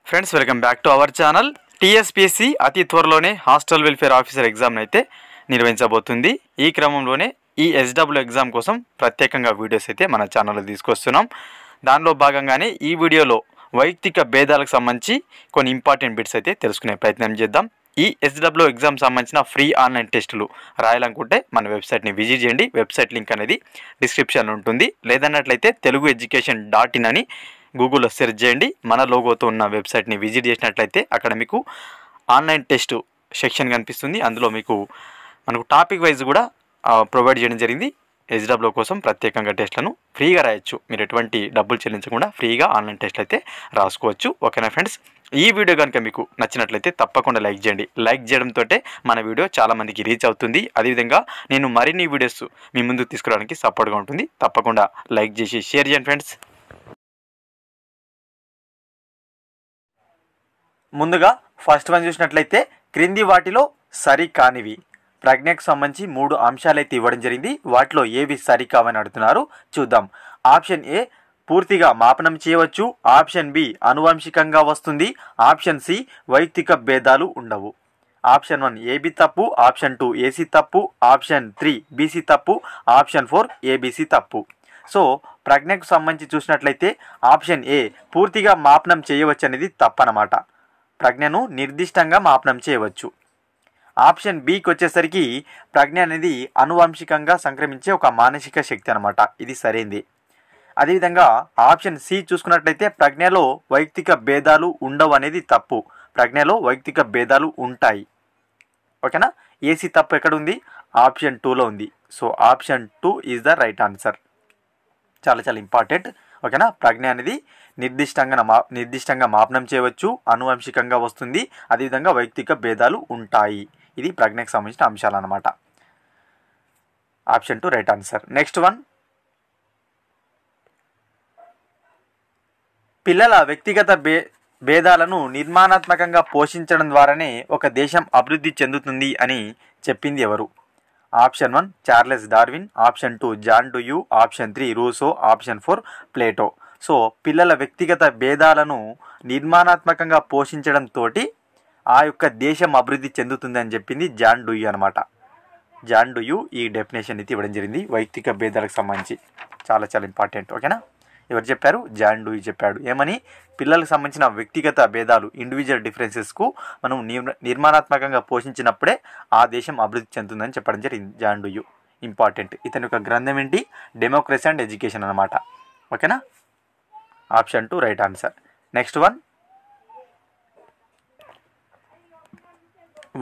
Friends welcome back to our channel. TSPSC అతి త్వరలోనే hostel welfare officer ఎగ్జామ్ని అయితే నిర్వహించబోతుంది. ఈ క్రమంలోనే ఈ ఎస్డబ్ల్యూ ఎగ్జామ్ కోసం ప్రత్యేకంగా వీడియోస్ అయితే మన ఛానల్లో తీసుకొస్తున్నాం. దానిలో భాగంగానే ఈ వీడియోలో వైయక్తిక భేదాలకు సంబంధించి కొన్ని ఇంపార్టెంట్ బిట్స్ అయితే తెలుసుకునే ప్రయత్నం చేద్దాం. ఈ ఎస్డబ్ల్యూ ఎగ్జామ్ సంబంధించిన ఫ్రీ ఆన్లైన్ టెస్టులు రాయాలనుకుంటే మన వెబ్సైట్ని విజిట్ చేయండి. వెబ్సైట్ లింక్ అనేది డిస్క్రిప్షన్లో ఉంటుంది. లేదన్నట్లయితే telugueducation.in అని గూగుల్లో సెర్చ్ చేయండి. మన లోగోతో ఉన్న వెబ్సైట్ని విజిట్ చేసినట్లయితే అక్కడ మీకు ఆన్లైన్ టెస్ట్ సెక్షన్ కనిపిస్తుంది. అందులో మనకు టాపిక్ వైజ్ కూడా ప్రొవైడ్ చేయడం జరిగింది. ఎస్డబ్ల్యూ కోసం ప్రత్యేకంగా టెస్ట్లను ఫ్రీగా రాయొచ్చు. మీరు ఎటువంటి డబ్బులు చెల్లించకుండా ఫ్రీగా ఆన్లైన్ టెస్ట్లు అయితే రాసుకోవచ్చు. ఓకేనా ఫ్రెండ్స్, ఈ వీడియో కనుక మీకు నచ్చినట్లయితే తప్పకుండా లైక్ చేయండి. లైక్ చేయడంతో మన వీడియో చాలామందికి రీచ్ అవుతుంది. అదేవిధంగా నేను మరిన్ని వీడియోస్ మీ ముందుకు తీసుకురావడానికి సపోర్ట్గా ఉంటుంది. తప్పకుండా లైక్ చేసి షేర్ చేయండి ఫ్రెండ్స్. ముందుగా ఫస్ట్ వన్ చూసినట్లయితే క్రింది వాటిలో సరికానివి. ప్రజ్ఞకు సంబంధించి 3 అంశాలు అయితే ఇవ్వడం జరిగింది. వాటిలో ఏవి సరికావని అడుగుతున్నారు, చూద్దాం. ఆప్షన్ ఏ పూర్తిగా మాపనం చేయవచ్చు. ఆప్షన్ బి అనువంశికంగా వస్తుంది. ఆప్షన్ సి వైయక్తిక భేదాలు ఉండవు. ఆప్షన్ 1 ఏబి తప్పు, ఆప్షన్ 2 ఏసీ తప్పు, ఆప్షన్ 3 బీసీ తప్పు, ఆప్షన్ 4 ఏబీసీ తప్పు. సో ప్రజ్ఞకు సంబంధించి చూసినట్లయితే ఆప్షన్ ఏ పూర్తిగా మాపనం చేయవచ్చు అనేది తప్పనమాట. ప్రజ్ఞను నిర్దిష్టంగా మాపనం చేయవచ్చు. ఆప్షన్ బికి వచ్చేసరికి ప్రజ్ఞ అనేది అనువంశికంగా సంక్రమించే ఒక మానసిక శక్తి అనమాట. ఇది సరైంది. అదేవిధంగా ఆప్షన్ సి చూసుకున్నట్లయితే ప్రజ్ఞలో వైయక్తిక భేదాలు ఉండవు అనేది తప్పు. ప్రజ్ఞలో వైయక్తిక భేదాలు ఉంటాయి. ఓకేనా. ఏసీ తప్పు ఎక్కడ ఉంది? ఆప్షన్ 2లో ఉంది. So option 2 is the right answer. చాలా చాలా ఇంపార్టెంట్. ఓకేనా. ప్రజ్ఞ అనేది నిర్దిష్టంగా మాపనం చేయవచ్చు, అనువంశికంగా వస్తుంది, అదేవిధంగా వైయక్తిక భేదాలు ఉంటాయి. ఇది ప్రజ్ఞకు సంబంధించిన అంశాలు అన్నమాట. Option 2 right answer. Next one, పిల్లల వ్యక్తిగత భేదాలను నిర్మాణాత్మకంగా పోషించడం ద్వారానే ఒక దేశం అభివృద్ధి చెందుతుంది అని చెప్పింది ఎవరు? Option 1 Charles Darwin, option 2 John Dewey, option 3 Rousseau, option 4 Plato. So పిల్లల వ్యక్తిగత భేదాలను నిర్మాణాత్మకంగా పోషించడంతో ఆ యొక్క దేశం అభివృద్ధి చెందుతుంది అని చెప్పింది జాన్ డ్యూయీ అనమాట. జాన్ డ్యూయీ ఈ డెఫినేషన్ అయితే ఇవ్వడం జరిగింది వైయక్తిక భేదాలకు సంబంధించి. చాలా చాలా ఇంపార్టెంట్. ఓకేనా. ఎవరు చెప్పారు? జాన్ డ్యూయీ చెప్పాడు. ఏమని? పిల్లలకు సంబంధించిన వ్యక్తిగత భేదాలు, ఇండివిజువల్ డిఫరెన్సెస్కు మనం నిర్మాణాత్మకంగా పోషించినప్పుడే ఆ దేశం అభివృద్ధి చెందుతుందని చెప్పడం జరిగింది జాన్ డ్యూయీ. ఇంపార్టెంట్. ఇతని యొక్క గ్రంథం ఏంటి? డెమోక్రసీ అండ్ ఎడ్యుకేషన్ అనమాట. ఓకేనా. Option 2 right answer. Next one,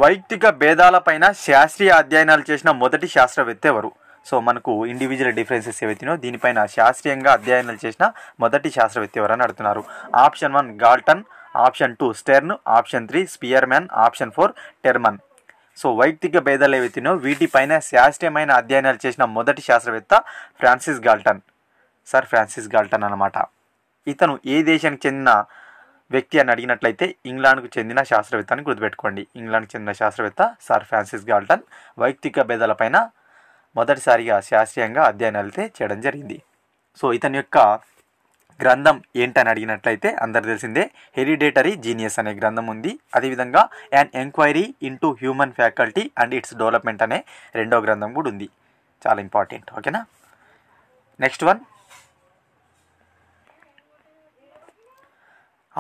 వైయక్తిక భేదాలపైన శాస్త్రీయ అధ్యయనాలు చేసిన మొదటి శాస్త్రవేత్త ఎవరు? సో మనకు ఇండివిజువల్ డిఫరెన్సెస్ ఏవైతేనో దీనిపైన శాస్త్రీయంగా అధ్యయనాలు చేసిన మొదటి శాస్త్రవేత్త ఎవరని అడుగుతున్నారు. Option 1 Galton, option 2 Stern, option 3 Spearman, option 4 Terman. So వైయక్తిక భేదాలు ఏవైతేనో వీటిపైన శాస్త్రీయమైన అధ్యయనాలు చేసిన మొదటి శాస్త్రవేత్త Francis Galton. Sir Francis Galton అన్నమాట. ఇతను ఏ దేశానికి చెందిన వ్యక్తి అని అడిగినట్లయితే ఇంగ్లాండ్కు చెందిన శాస్త్రవేత్త అని గుర్తుపెట్టుకోండి. ఇంగ్లాండ్కి చెందిన శాస్త్రవేత్త సర్ ఫ్రాన్సిస్ గాల్టన్ వైయక్తిక భేదాలపైన మొదటిసారిగా శాస్త్రీయంగా అధ్యయనాలు అయితే చేయడం జరిగింది. సో ఇతని యొక్క గ్రంథం ఏంటని అడిగినట్లయితే అందరు తెలిసిందే, హెరిడేటరీ జీనియస్ అనే గ్రంథం ఉంది. అదేవిధంగా an enquiry into human faculty and its development అనే 2వ గ్రంథం కూడా ఉంది. చాలా ఇంపార్టెంట్. ఓకేనా. నెక్స్ట్ వన్,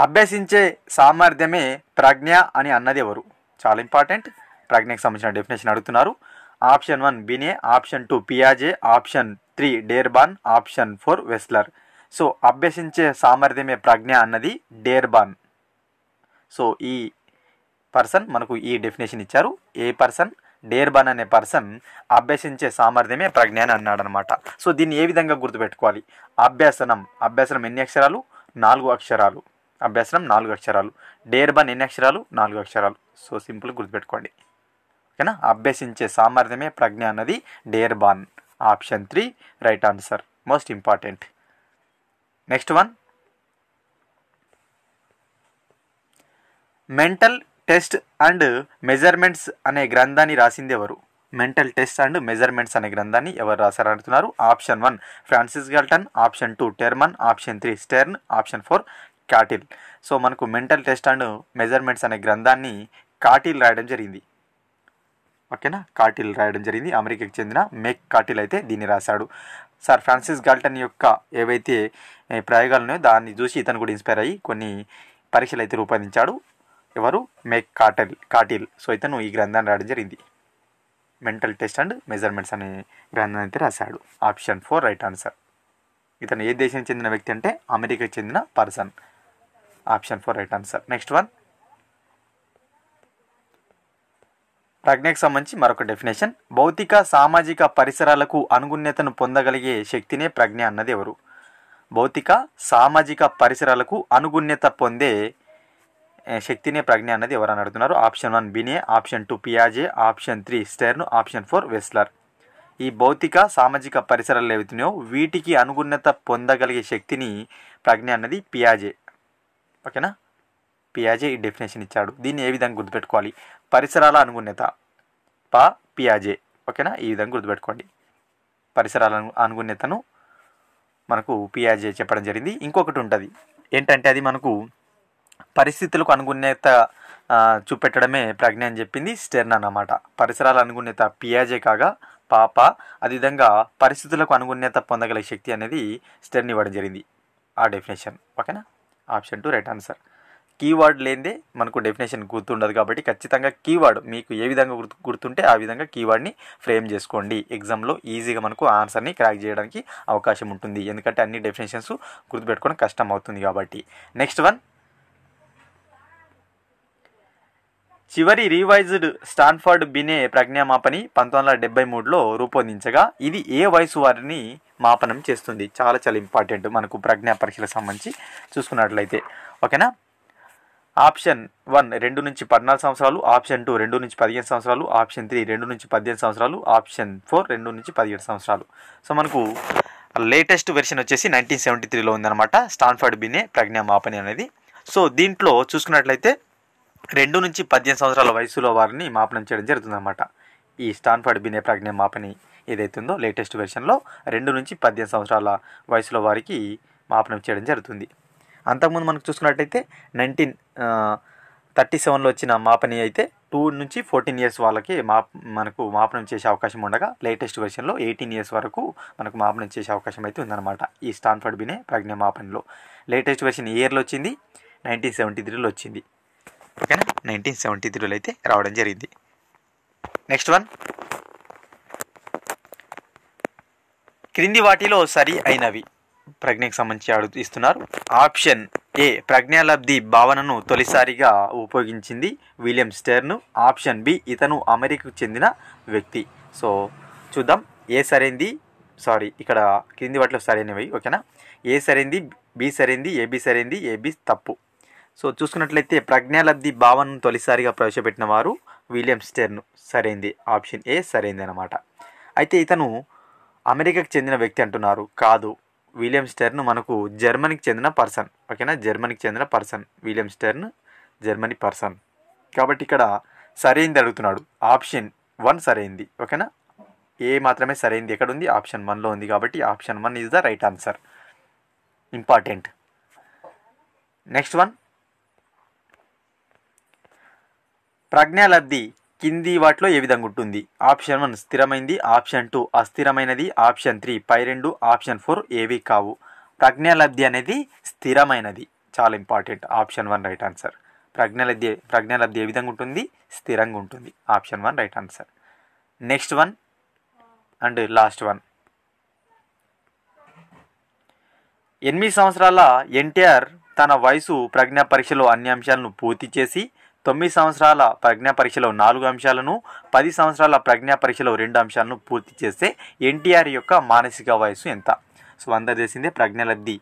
అభ్యసించే సామర్థ్యమే ప్రజ్ఞ అని అన్నది ఎవరు? చాలా ఇంపార్టెంట్. ప్రజ్ఞకు సంబంధించిన డెఫినేషన్ అడుగుతున్నారు. ఆప్షన్ 1 బినే, ఆప్షన్ 2 పియాజే, option 3 Dearborn, option 4 Wechsler. So అభ్యసించే సామర్థ్యమే ప్రజ్ఞ అన్నది డేర్బాన్. సో ఈ పర్సన్ మనకు ఈ డెఫినేషన్ ఇచ్చారు. ఏ పర్సన్? డేర్బాన్ అనే పర్సన్ అభ్యసించే సామర్థ్యమే ప్రజ్ఞ అని అన్నాడనమాట. సో దీన్ని ఏ విధంగా గుర్తుపెట్టుకోవాలి? అభ్యాసనం ఎన్ని అక్షరాలు? 4 అక్షరాలు. అభ్యాసనం 4 అక్షరాలు. డేర్బాన్ ఎన్ని అక్షరాలు? 4 అక్షరాలు. సో సింపుల్ గుర్తుపెట్టుకోండి. ఓకేనా. అభ్యసించే సామర్థ్యమే ప్రజ్ఞ అన్నది Dearborn. Option 3 right answer. Most important. Next one, mental test and measurements అనే గ్రంథాన్ని రాసింది ఎవరు? మెంటల్ టెస్ట్ అండ్ మెజర్మెంట్స్ అనే గ్రంథాన్ని ఎవరు రాశారు అంటున్నారు. Option 1 Francis Galton, option 2 Terman, option 3 Stern, option 4 cattle. So మనకు మెంటల్ టెస్ట్ అండ్ మెజర్మెంట్స్ అనే గ్రంథాన్ని కాటిల్ రాయడం జరిగింది. ఓకేనా, కాటిల్ రాయడం జరిగింది. అమెరికాకి చెందిన మెక్ కాటిల్ అయితే దీన్ని రాశాడు. సర్ ఫ్రాన్సిస్ గాల్టన్ యొక్క ఏవైతే ప్రయోగాలు ఉన్నాయో దాన్ని చూసి ఇతను కూడా ఇన్స్పైర్ అయ్యి కొన్ని పరీక్షలు అయితే రూపొందించాడు. ఎవరు? మెక్ కాటిల్. సో ఇతను ఈ గ్రంథాన్ని రాయడం జరిగింది. మెంటల్ టెస్ట్ అండ్ మెజర్మెంట్స్ అనే గ్రంథాన్ని అయితే రాశాడు. Option 4 right answer. ఇతను ఏ దేశానికి చెందిన వ్యక్తి అంటే అమెరికాకి చెందిన person. Option 4 right answer. Next one, ప్రజ్ఞకు సంబంధించి మరొక డెఫినేషన్. భౌతిక సామాజిక పరిసరాలకు అనుగుణ్యతను పొందగలిగే శక్తినే ప్రజ్ఞ అన్నది ఎవరు? భౌతిక సామాజిక పరిసరాలకు అనుగుణ్యత పొందే శక్తినే ప్రజ్ఞ అన్నది ఎవరు అని అడుగుతున్నారు. ఆప్షన్ 1 బినే, ఆప్షన్ 2 పియాజే, ఆప్షన్ 3 స్టెర్న్, ఆప్షన్ 4 వెస్లర్. ఈ భౌతిక సామాజిక పరిసరాలు ఏవైతున్నాయో వీటికి అనుగుణ్యత పొందగలిగే శక్తిని ప్రజ్ఞ అన్నది పియాజే. ఓకేనా, పియాజే ఈ డెఫినేషన్ ఇచ్చాడు. దీన్ని ఏ విధంగా గుర్తుపెట్టుకోవాలి? పరిసరాల అనుగుణ్యత పియాజే. ఓకేనా, ఈ విధంగా గుర్తుపెట్టుకోండి. పరిసరాల అనుగుణ్యతను మనకు పియాజే చెప్పడం జరిగింది. ఇంకొకటి ఉంటుంది ఏంటంటే అది మనకు పరిస్థితులకు అనుగుణ్యత చూపెట్టడమే ప్రజ్ఞ అని చెప్పింది స్టెర్న్ అన్నమాట. పరిసరాల అనుగుణ్యత పియాజే కాగా అదేవిధంగా పరిస్థితులకు అనుగుణ్యత పొందగల శక్తి అనేది స్టెర్న్ ఇవ్వడం జరిగింది. ఆ డెఫినేషన్. ఓకేనా, ఆప్షన్ 2 రైట్ ఆన్సర్. కీవర్డ్ లేనిదే మనకు డెఫినేషన్ గుర్తుండదు కాబట్టి ఖచ్చితంగా కీవర్డ్ మీకు ఏ విధంగా గుర్తుంటే ఆ విధంగా కీవర్డ్ని ఫ్రేమ్ చేసుకోండి. ఎగ్జామ్లో ఈజీగా మనకు ఆన్సర్ని క్రాక్ చేయడానికి అవకాశం ఉంటుంది. ఎందుకంటే అన్ని డెఫినేషన్స్ గుర్తుపెట్టుకోవడం కష్టం అవుతుంది కాబట్టి. నెక్స్ట్ వన్, చివరి రివైజ్డ్ స్టాన్ఫర్డ్ బినే ప్రజ్ఞామాపని 1973లో రూపొందించగా ఇది ఏ వయసు వారిని మాపనం చేస్తుంది? చాలా చాలా ఇంపార్టెంట్ మనకు ప్రజ్ఞా పరీక్షలకు సంబంధించి చూసుకున్నట్లయితే. ఓకేనా, ఆప్షన్ 1 2 నుంచి 14 సంవత్సరాలు, ఆప్షన్ 2 2 నుంచి 15 సంవత్సరాలు, ఆప్షన్ 3 2 నుంచి 18 సంవత్సరాలు, ఆప్షన్ 4 2 నుంచి 17 సంవత్సరాలు. సో మనకు లేటెస్ట్ వెర్షన్ వచ్చేసి 1973లో ఉందన్నమాట స్టాన్ఫర్డ్ బినే ప్రజ్ఞామాపని అనేది. సో దీంట్లో చూసుకున్నట్లయితే 2 నుంచి 18 సంవత్సరాల వయసులో వారిని మాపనం చేయడం జరుగుతుందన్నమాట. ఈ స్టాన్ఫర్డ్ బినే ప్రజ్ఞామాపని ఏదైతే ఉందో లేటెస్ట్ వెర్షన్లో 2 నుంచి 18 సంవత్సరాల వయసులో వారికి మాపనం చేయడం జరుగుతుంది. అంతకుముందు మనకు చూసుకున్నట్టయితే 1937లో వచ్చిన మాపని అయితే 2 నుంచి 14 ఇయర్స్ వాళ్ళకి మనకు మాపనం చేసే అవకాశం ఉండగా లేటెస్ట్ వెర్షన్లో 18 ఇయర్స్ వరకు మనకు మాపనం చేసే అవకాశం అయితే ఉందన్నమాట. ఈ స్టాన్ఫర్డ్ బినే ప్రజ్ఞామాపనిలో లేటెస్ట్ వెర్షన్ ఏ ఇయర్లో వచ్చింది? 1973లో వచ్చింది. ఓకేనా, 1973లో అయితే రావడం జరిగింది. నెక్స్ట్ వన్, క్రింది వాటిలో సరి అయినవి ప్రజ్ఞకు సంబంధించి ఇస్తున్నారు. ఆప్షన్ ఏ ప్రజ్ఞాలబ్ధి భావనను తొలిసారిగా ఉపయోగించింది విలియం స్టెర్న్. ఆప్షన్ బి ఇతను అమెరికాకు చెందిన వ్యక్తి. సో చూద్దాం ఏ సరైంది, ఇక్కడ క్రింది వాటిలో సరైనవి. ఓకేనా, ఏ సరైంది, బి సరైంది, ఏబి సరైంది, ఏబి తప్పు. సో చూసుకున్నట్లయితే ప్రజ్ఞాలబ్ధి భావనను తొలిసారిగా ప్రవేశపెట్టిన వారు విలియం స్టెర్న్. సరైంది, ఆప్షన్ ఏ సరైంది అన్నమాట. అయితే ఇతను అమెరికాకు చెందిన వ్యక్తి అంటున్నారు. కాదు, విలియం స్టెర్న్ మనకు జర్మనీకి చెందిన పర్సన్. ఓకేనా, జర్మనీకి చెందిన person William Stern, Germany person. కాబట్టి ఇక్కడ సరైంది అడుగుతున్నాడు. ఆప్షన్ 1 సరైంది. ఓకేనా, ఏ మాత్రమే సరైంది ఎక్కడ ఉంది? ఆప్షన్ 1లో ఉంది. కాబట్టి option 1 is the right answer. Important. Next one, ప్రజ్ఞాలబ్ధి కింది వాటిలో ఏ విధంగా ఉంటుంది? ఆప్షన్ 1 స్థిరమైంది, ఆప్షన్ 2 అస్థిరమైనది, ఆప్షన్ 3 పై 2, ఆప్షన్ 4 ఏవి కావు. ప్రజ్ఞాలబ్ధి అనేది స్థిరమైనది. చాలా ఇంపార్టెంట్. Option 1 right answer. ప్రజ్ఞాలబ్ధి ఏ విధంగా ఉంటుంది? స్థిరంగా ఉంటుంది. Option 1 right answer. Next one and last one, 8 సంవత్సరాల ఎన్టీఆర్ తన వయసు ప్రజ్ఞా పరీక్షలో అన్ని అంశాలను పూర్తి చేసి 9 సంవత్సరాల ప్రజ్ఞా పరీక్షలో 4 అంశాలను, 10 సంవత్సరాల ప్రజ్ఞా పరీక్షలో 2 అంశాలను పూర్తి చేస్తే ఎన్టీఆర్ యొక్క మానసిక వయసు ఎంత? సో అందరు తెలిసిందే ప్రజ్ఞాలబ్ధి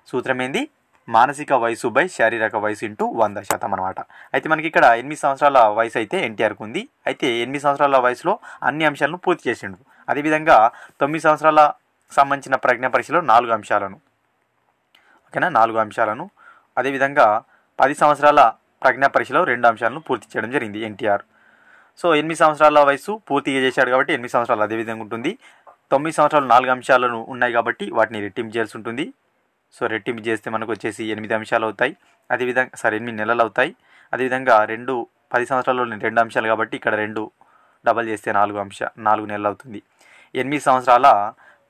సూత్రం ఏంది? మానసిక వయసు బై శారీరక వయసు ఇంటూ 100% అనమాట. అయితే మనకి ఇక్కడ 8 సంవత్సరాల వయసు అయితే ఎన్టీఆర్కి ఉంది. అయితే 8 సంవత్సరాల వయసులో అన్ని అంశాలను పూర్తి చేసిండు. అదేవిధంగా 9 సంవత్సరాల సంబంధించిన ప్రజ్ఞా పరీక్షలో 4 అంశాలను, ఓకేనా, 4 అంశాలను, అదేవిధంగా 10 సంవత్సరాల ప్రజ్ఞా పరీక్షలో 2 అంశాలను పూర్తి చేయడం జరిగింది ఎన్టీఆర్. సో 8 సంవత్సరాల వయసు పూర్తిగా చేశాడు కాబట్టి 8 సంవత్సరాలు అదేవిధంగా ఉంటుంది. 9 సంవత్సరాలు 4 అంశాలను ఉన్నాయి కాబట్టి వాటిని రెట్టింపు చేయాల్సి ఉంటుంది. సో రెట్టింపు చేస్తే మనకు వచ్చేసి 8 అంశాలు అవుతాయి. అదేవిధంగా 8 నెలలు అవుతాయి. అదేవిధంగా 10 సంవత్సరాల్లో 2 అంశాలు కాబట్టి ఇక్కడ 2 డబల్ చేస్తే 4 నెలలు అవుతుంది. 8 సంవత్సరాల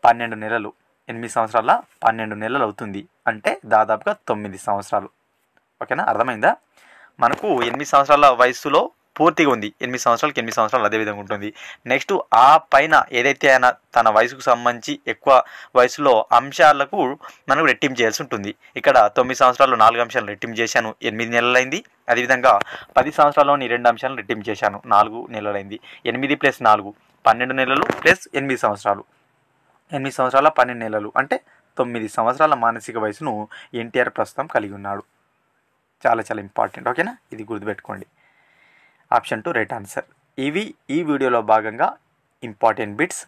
12 నెలలు 8 సంవత్సరాల 12 నెలలు అవుతుంది. అంటే దాదాపుగా 9 సంవత్సరాలు. ఓకేనా, అర్థమైందా? మనకు 8 సంవత్సరాల వయసులో పూర్తిగా ఉంది. 8 సంవత్సరాలకి 8 సంవత్సరాలు అదేవిధంగా ఉంటుంది. నెక్స్ట్ ఆ పైన ఏదైతే ఆయన తన వయసుకు సంబంధించి ఎక్కువ వయసులో అంశాలకు మనకు రెట్టింపు చేయాల్సి ఉంటుంది. ఇక్కడ 9 సంవత్సరాల్లో 4 అంశాలను రెట్టింపు చేశాను, 8 నెలలైంది. అదేవిధంగా 10 సంవత్సరాల్లోని 2 అంశాలను రెట్టింపు చేశాను, 4 నెలలైంది. 8 + 4 12 నెలలు ప్లస్ 8 సంవత్సరాలు, 8 సంవత్సరాల 12 నెలలు అంటే 9 సంవత్సరాల మానసిక వయసును ఎన్టీఆర్ ప్రస్తుతం కలిగి ఉన్నాడు. చాలా చాలా ఇంపార్టెంట్. ఓకేనా, ఇది గుర్తుపెట్టుకోండి. Option 2 right answer. ఇవి ఈ వీడియోలో భాగంగా important bits.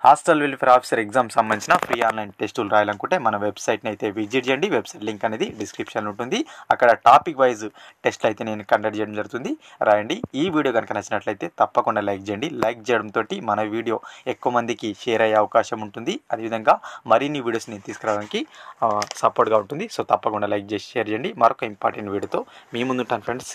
Hostel welfare officer exam సంబంధించిన ఫ్రీ ఆన్లైన్ టెస్టులు రాయాలనుకుంటే మన వెబ్సైట్ని అయితే విజిట్ చేయండి. వెబ్సైట్ లింక్ అనేది డిస్క్రిప్షన్లో ఉంటుంది. అక్కడ టాపిక్ వైజ్ టెస్ట్లు అయితే నేను కండక్ట్ చేయడం జరుగుతుంది, రాయండి. ఈ వీడియో కనుక నచ్చినట్లయితే తప్పకుండా లైక్ చేయండి. లైక్ చేయడంతో మన వీడియో ఎక్కువ మందికి షేర్ అయ్యే అవకాశం ఉంటుంది. అదేవిధంగా మరిన్ని వీడియోస్ నేను తీసుకురావడానికి సపోర్ట్గా ఉంటుంది. సో తప్పకుండా లైక్ చేసి షేర్ చేయండి. మరొక ఇంపార్టెంట్ వీడియోతో మీ ముందుంటాను ఫ్రెండ్స్.